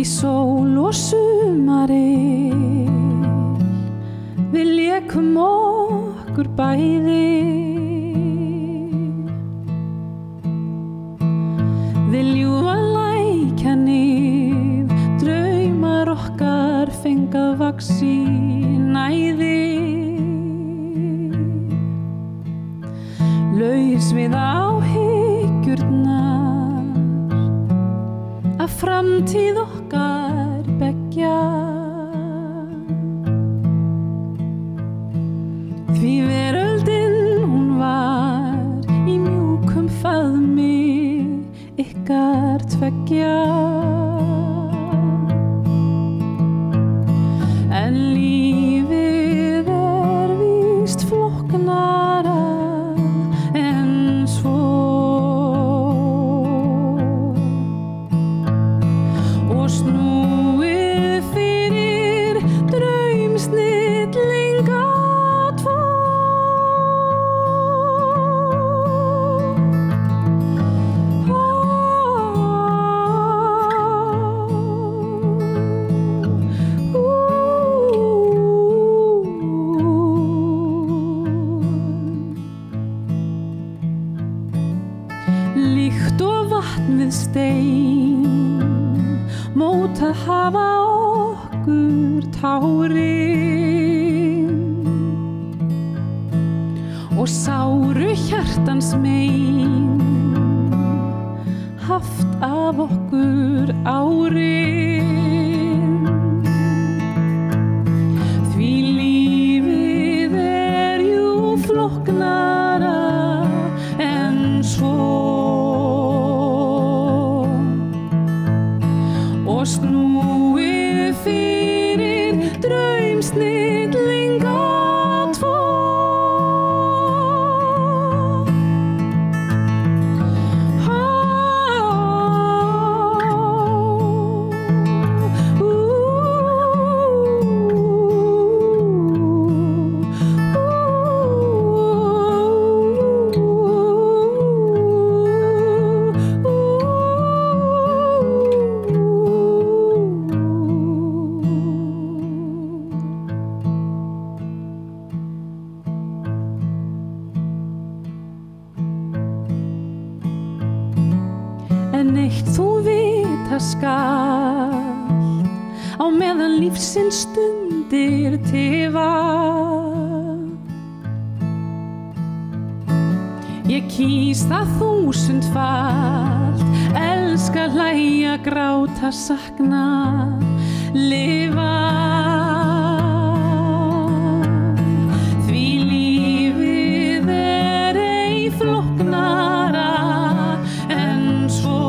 sól og sumari við lékum okkur bæði við ljúfa lækjanir draumar okkar fengað vaks í næði laus við áhyggjurnar af framtíð okkar beggja því veröldin hún var í mjúkum faðmi ykkar tveggja en lífið víst flóknara en svo og snúið fyrir draumsnillinga tvo líkt og vatn við stein mótað hafa okkur tárin og sáru hjartans mein haft af okkur árin því lífið jú flóknara en svo og snúið fyrir draumsnillinga tvo en eitt þú vita skalt á meðan lífsins stundir tifa ég kýs það þúsundfalt elska, hlæja, gráta, sakna, lifa því lífið ei flóknara en svo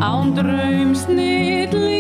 án draumsnillinga